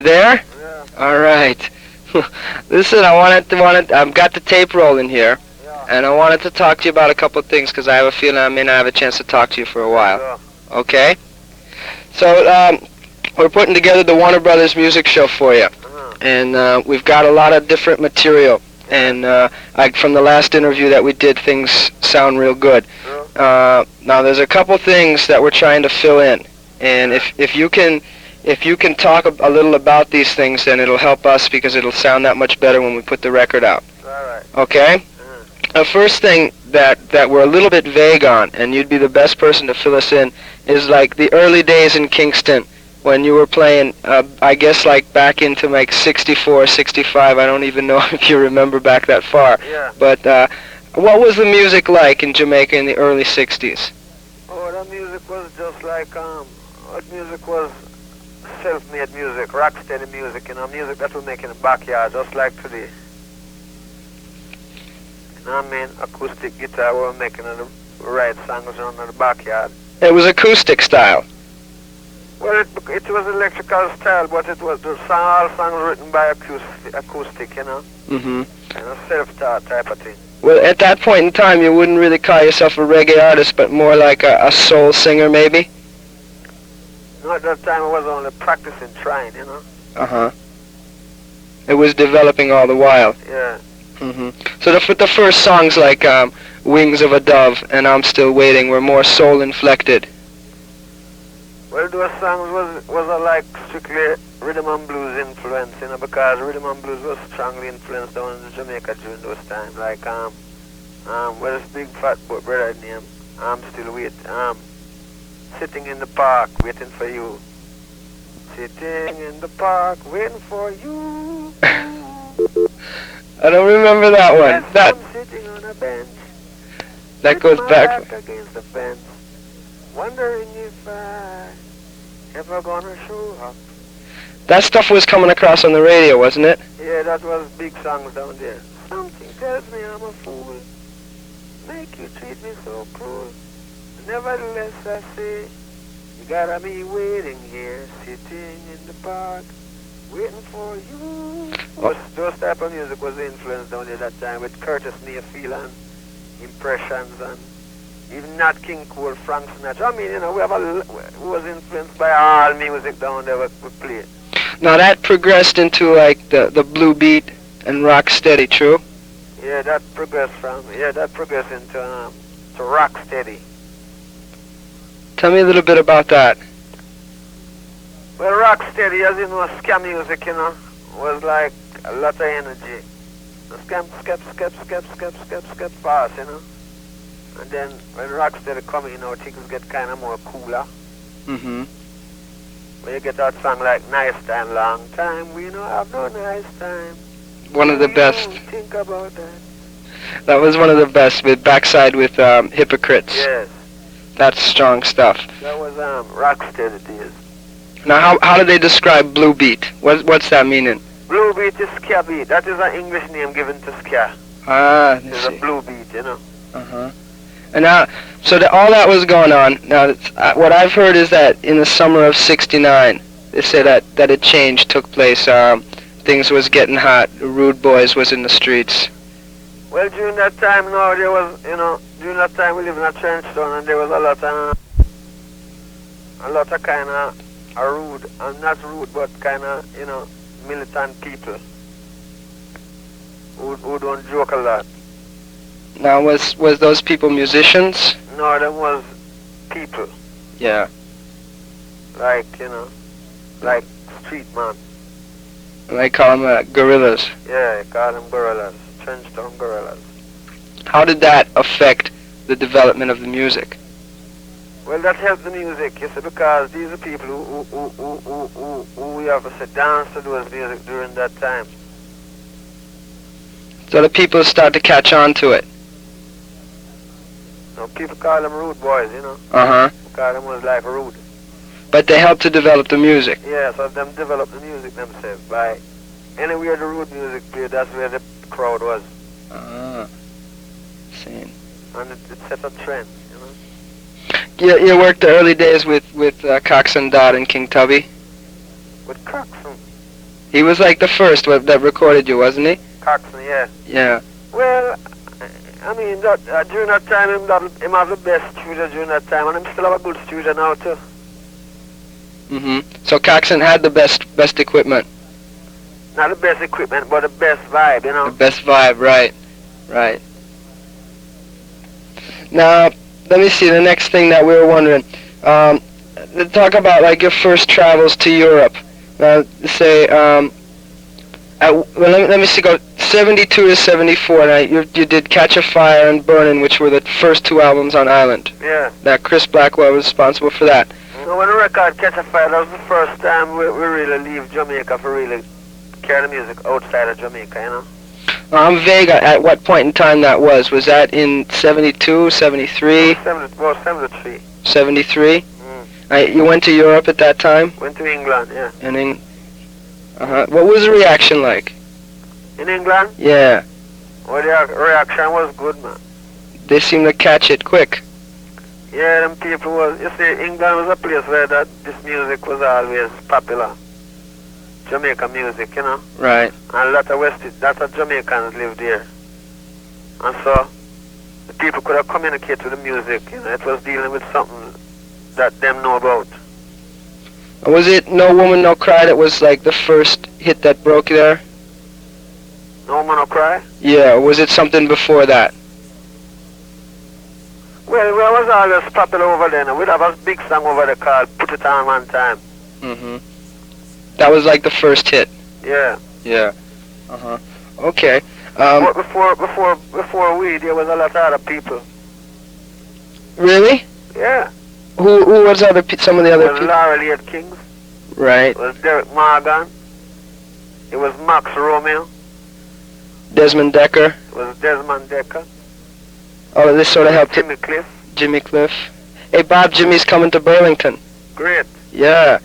There? Yeah. All right. Listen, I've got the tape rolling here, and I wanted to talk to you about a couple of things because I have a feeling I may not have a chance to talk to you for a while. Yeah. Okay? So, we're putting together the Warner Brothers music show for you, and we've got a lot of different material. And from the last interview that we did, things sound real good. Now, there's a couple things that we're trying to fill in, and if you can talk a little about these things, then it'll help us because it'll sound that much better when we put the record out. All right. Okay? The first thing that we're a little bit vague on, and you'd be the best person to fill us in, is like the early days in Kingston when you were playing, I guess like back into like 64, 65. I don't even know if you remember back that far. Yeah. But what was the music like in Jamaica in the early 60s? Oh, the music was just like, what music was self-made music, rock-steady music, music that we make in the backyard, just like today. You know what I mean? Acoustic guitar, we were making the right songs in the backyard. It was acoustic style. Well, it was electrical style, but it was all songs written by acoustic, you know? Mm-hmm. And a self-taught type of thing. Well, at that point in time, you wouldn't really call yourself a reggae artist, but more like a soul singer, maybe? No, at that time I was only practicing, trying, you know? Uh-huh. It was developing all the while. Yeah. Mm-hmm. So the first songs like Wings of a Dove and I'm Still Waiting were more soul-inflected. Well, those songs was like strictly rhythm and blues influence, you know, because rhythm and blues was strongly influenced down in Jamaica during those times. Like, well, this big fat brother named I'm Still Waiting, Sitting in the Park Waiting for You. Sitting in the park waiting for you. I don't remember that one. Yes, I'm sitting on a bench. That goes back against the fence, wondering if I ever gonna show up. That stuff was coming across on the radio, wasn't it? Yeah, that was big songs down there. Something tells me I'm a fool. Make you treat me so cruel. Nevertheless, I say, you gotta be waiting here, sitting in the park, waiting for you. Those type of music was influenced down there that time with Curtis Mayfield and Impressions and even Nat King Cole, Frank Sinatra. I mean, you know, we was influenced by all music down there we played. Now that progressed into like the blue beat and rock steady, true? Yeah, that progressed into to rock steady. Tell me a little bit about that. Well, rock steady, as you know, ska music, you know, was like a lot of energy. Skep, fast, you know. And then when rock steady come, you know, things get kind of more cooler. Mm-hmm. When you get that song like Nice Time, Long Time, we don't have no nice time. One of the best. Think about that. That was one of the best with Backside with Hypocrites. Yes. That's strong stuff. That was rock steady days. Now, how do they describe blue beat? What's that meaning? Blue beat is ska beat. That is an English name given to ska. Ah, it's a blue beat, you know. Uh-huh. And now, so all that was going on. Now, what I've heard is that in the summer of '69, they say that a change took place. Things was getting hot. Rude Boys was in the streets. Well, during that time, now there was, you know, during that time we lived in a trench town, and there was a lot of kind of rude, and not rude, but kind of, you know, militant people who don't joke a lot. Now, was those people musicians? No, them was people. Yeah. Like, you know, like street man. And they call them guerrillas. Yeah, they call them guerrillas. Trenchtown guerrillas. How did that affect the development of the music? Well, that helped the music, you see, because these are people who we have to sit dance to those music during that time. So the people start to catch on to it. No, people call them rude boys, you know. Uh-huh. Call them was like rude. But they helped to develop the music. Yeah, so them develop the music themselves by anywhere the rude music played, that's where the crowd was. Ah, seen. And it set a trend, you know. You worked the early days with Cox and Dodd and King Tubby? With Coxon? He was like the first that recorded you, wasn't he? Coxsone, yeah. Yeah. Well, I mean, during that time, him have the best studio during that time, and him still have a good studio now, too. So Coxsone had the best equipment. Not the best equipment, but the best vibe, you know. The best vibe, right. Right. Now, let me see, the next thing that we were wondering. Talk about, like, your first travels to Europe. Say, let me see, go 72 to 74. Now, you did Catch a Fire and Burnin', which were the first two albums on Island. Yeah. Now, Chris Blackwell was responsible for that. So when the record Catch a Fire, that was the first time we really leave Jamaica for really carry the music outside of Jamaica, you know. I'm vague at what point in time that was. Was that in 72, 73? 73. 73? You went to Europe at that time? Went to England, yeah. And what was the reaction like? In England? Yeah. Well, the reaction was good, man. They seemed to catch it quick. Yeah, them people was, you see, England was a place where this music was always popular. Jamaican music, you know. Right. And a lot of Jamaicans lived there. And so, the people could have communicated with the music, you know. It was dealing with something that them know about. Was it No Woman No Cry that was like the first hit that broke there? No Woman No Cry? Yeah, or was it something before that? Well, it was always popular over there. We'd have a big song over there called Put It On One Time. That was like the first hit. Yeah. Yeah. Okay. But before we, there was a lot of other people. Really? Yeah. Who was some of the other people? Larry Lead Kings. Right. It was Derek Morgan. It was Max Romeo. Desmond Decker. It was Desmond Decker. All of this sort of helped. Jimmy Cliff. Jimmy Cliff. Hey, Bob, Jimmy's coming to Burlington. Great. Yeah.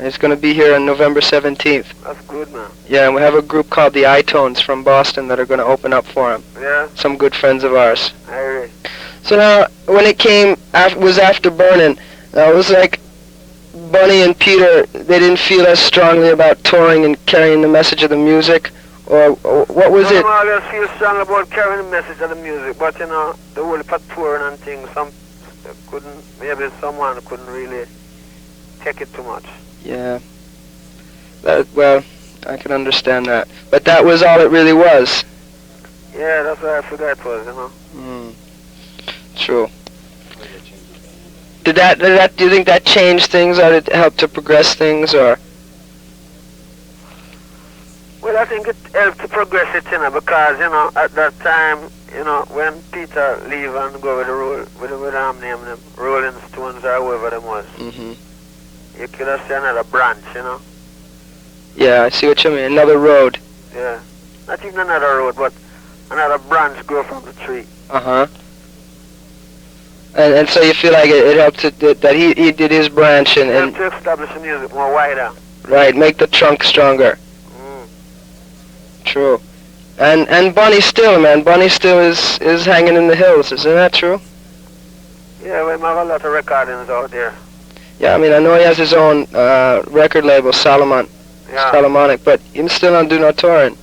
He's going to be here on November 17th. That's good, man. Yeah, and we have a group called the I-Tones from Boston that are going to open up for him. Yeah. Some good friends of ours. I agree. So now, when it was after Burnin', it was like Bunny and Peter, they didn't feel as strongly about touring and carrying the message of the music, or what was it? I always feel strong about carrying the message of the music, but you know, the whole touring and things, maybe someone couldn't really take it too much. Yeah. Well, I can understand that. But that was all it really was. Yeah, that's what I forgot it was, you know. True. Do you think that changed things, or did it help to progress things, or? Well, I think it helped to progress it, you know, because, you know, at that time, you know, when Peter leave and go with the name them, Rolling Stones or whoever them was, you could have seen another branch, you know. Yeah, I see what you mean. Another road. Yeah. Not even another road, but another branch grow from the tree. And so you feel like it helped that he did his branch and to establish the music more wider. Right, make the trunk stronger. True. And Bunny still, man. Bunny still is hanging in the hills. Isn't that true? Yeah, we have a lot of recordings out there. Yeah, I mean, I know he has his own record label, Solomon. Yeah. Solomonic, but he still don't do no touring.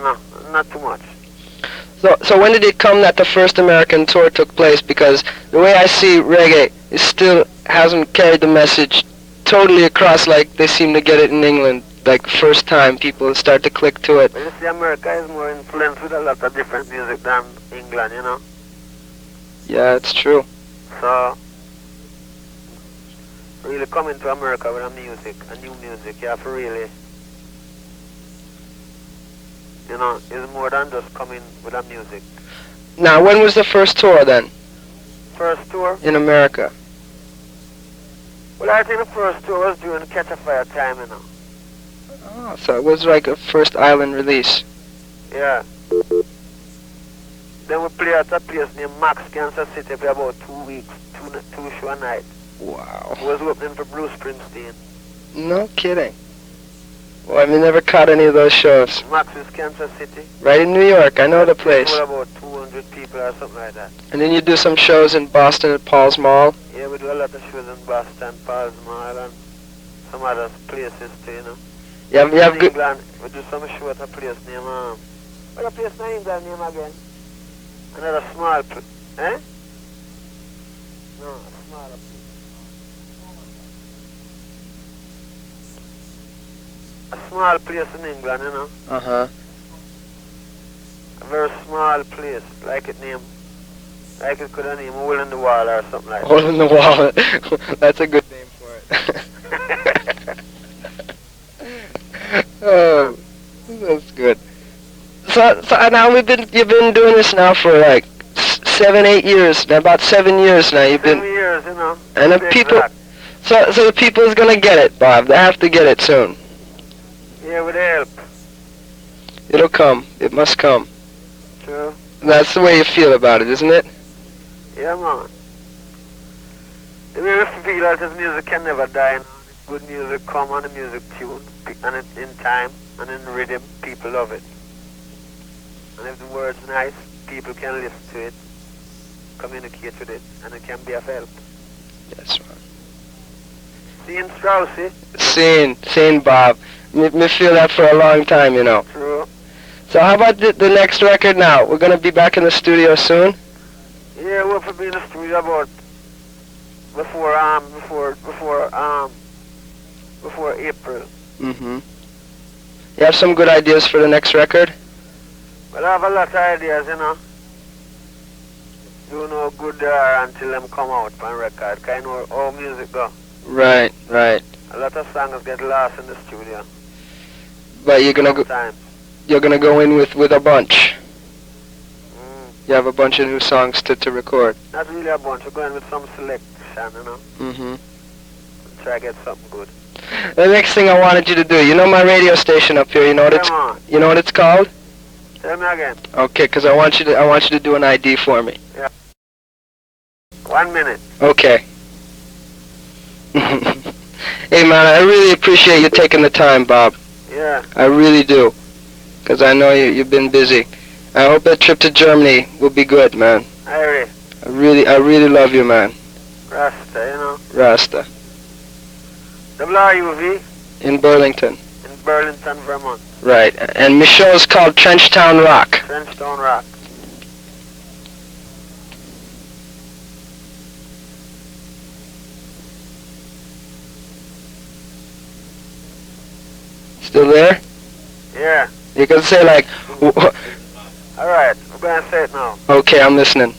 No, not too much. So when did it come that the first American tour took place? Because the way I see reggae, it still hasn't carried the message totally across like they seem to get it in England. Like first time people start to click to it. Well, you see, America is more influenced with a lot of different music than England, you know? Yeah, it's true. So, really coming to America with a new music, you have to really, you know, it's more than just coming with a music. Now, when was the first tour then? First tour? In America. Well, I think the first tour was during Catch a Fire time, you know. Oh, so it was like a first island release. Yeah. Then we played at a place named Max, Kansas City for about 2 weeks, two show a night. Wow. It was opening for Bruce Springsteen. No kidding. Well, I've never caught any of those shows. Max is Kansas City. Right in New York, I know the place. It was about 200 people or something like that. And then you do some shows in Boston at Paul's Mall? Yeah, we do a lot of shows in Boston, Paul's Mall, and some other places too, you know. You have in good. England, we do some show at a place named, what a place in England name again? Another small place, eh? No, a smaller place. A small place in England, you know? Uh-huh. A very small place, like it could have named Hole in the Wall or something like that. Hole in the wall. That's a good name for it. Oh, that's good. So now you've been doing this now for like 7, 8 years. About 7 years now. You've been 7 years, you know. and the people. So the people is gonna get it, Bob. They have to get it soon. Yeah, with help. It'll come. It must come. True. That's the way you feel about it, isn't it? Yeah, man. The way we feel that this music can never die. You know? Good music come on the music tune, and it's in time and in rhythm. People love it. And if the word's nice, people can listen to it, communicate with it, and it can be of help. Yes, man. Seeing Strausser. Seen, Bob. Me feel that for a long time, you know. True. So how about the next record now? We're gonna be back in the studio soon. Yeah, we'll be in the studio about before April. Mm-hmm. You have some good ideas for the next record? Well, I have a lot of ideas, you know. Do no good there until them come out on record. Kind of how music go. Right. A lot of songs get lost in the studio. But you're gonna go in with a bunch. You have a bunch of new songs to record. Not really a bunch. We're going with some selection, you know. Mm-hmm. Try to get something good. The next thing I wanted you to do, you know my radio station up here. You know what it's called? Tell me again. Okay, 'cause I want you to do an ID for me. Yeah. 1 minute. Okay. Hey man, I really appreciate you taking the time, Bob. Yeah. I really do. 'Cause I know you've been busy. I hope that trip to Germany will be good, man. I really love you, man. Rasta, you know. Rasta. WRUV In Burlington. in Burlington, Vermont. Right. And my show is called Trenchtown Rock. Trenchtown Rock. Still there? Yeah. You can say like, Alright, we're going to say it now. okay, I'm listening.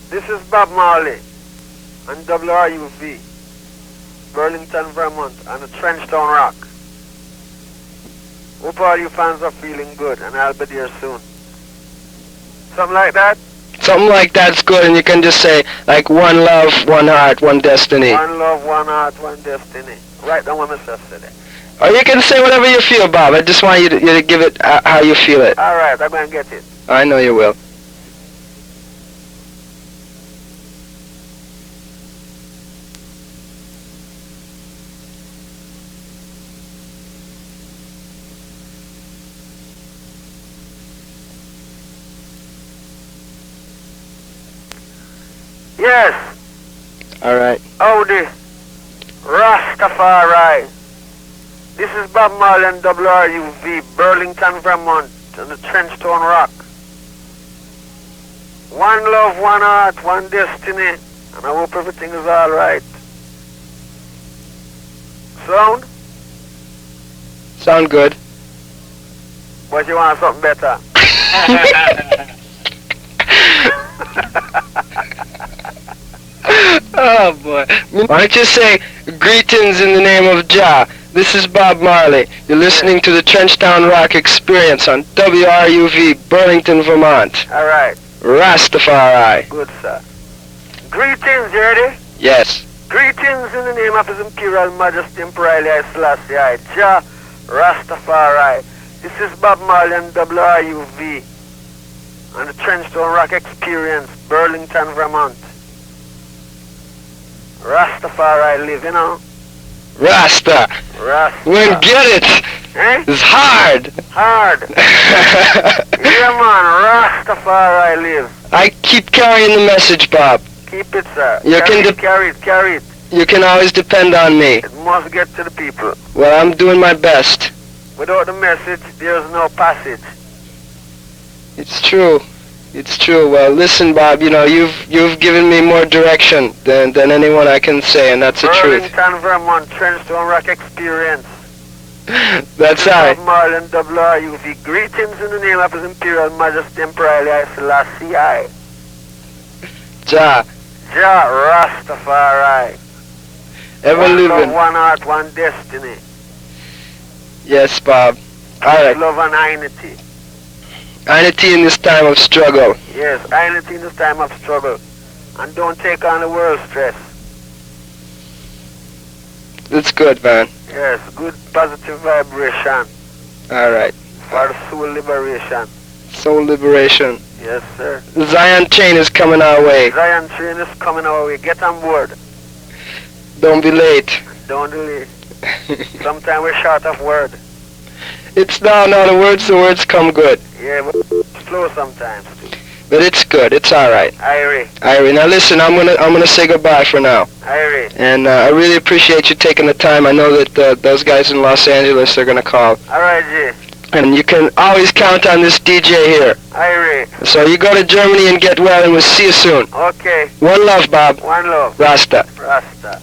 This is Bob Marley on WRUV, Burlington, Vermont, on the Trenchtown Rock. Hope all you fans are feeling good, and I'll be there soon. Something like that? Something like that's good, and you can just say, like, one love, one heart, one destiny. One love, one heart, one destiny. Right down what myself said it. Or you can say whatever you feel, Bob. I just want you to give it how you feel it. Alright, I'm going to get it. I know you will. Yes. Alright. Howdy. Rastafari. This is Bob Marley and WRUV, Burlington, Vermont, on the Trenchtown Rock. One love, one heart, one destiny, and I hope everything is alright. Sound? Sound good. But you want something better? Oh boy. Why don't you say greetings in the name of Jah? This is Bob Marley. You're listening to the Trenchtown Rock Experience on WRUV, Burlington, Vermont. Alright. Rastafari. Good, sir. Greetings, you ready? Yes. Greetings in the name of His Imperial Majesty Emperor Haile Selassie I, Jah Rastafari. This is Bob Marley and WRUV on the Trenchtown Rock Experience, Burlington, Vermont. Rastafari live, you know? Rasta. Rasta. We'll get it. Eh? It's hard. Hard. Yeah, man. Rastafari live. I keep carrying the message, Bob. Keep it, sir. You carry it. You You can always depend on me. It must get to the people. Well, I'm doing my best. Without the message, there's no passage. It's true. It's true. Well, listen, Bob, you know, you've given me more direction than anyone I can say, and that's the truth. Burlington Vermont, Trenchstone Rock Experience. That's right. Marley and WRUV. Greetings in the name of His Imperial Majesty Emperor Haile Selassie. Ja. Ja Rastafari. Ever One love, living. one heart, one destiny. Yes, Bob. All right. Love and unity. Unity in this time of struggle. Yes, unity in this time of struggle. And don't take on the world stress. That's good, man. Yes, good positive vibration All right. for the soul liberation. Soul liberation. Yes, sir. The Zion chain is coming our way. Zion train is coming our way. Get on board. Don't be late. Don't delay. Sometimes we're short of word. It's no, the words come good. Yeah, but slow sometimes too. But it's good. It's all right. Irie. Now listen, I'm gonna say goodbye for now. Irie. And I really appreciate you taking the time. I know that those guys in Los Angeles are gonna call. All right, G. And you can always count on this DJ here. Irie. So you go to Germany and get well, and we'll see you soon. Okay. One love, Bob. One love. Rasta. Rasta.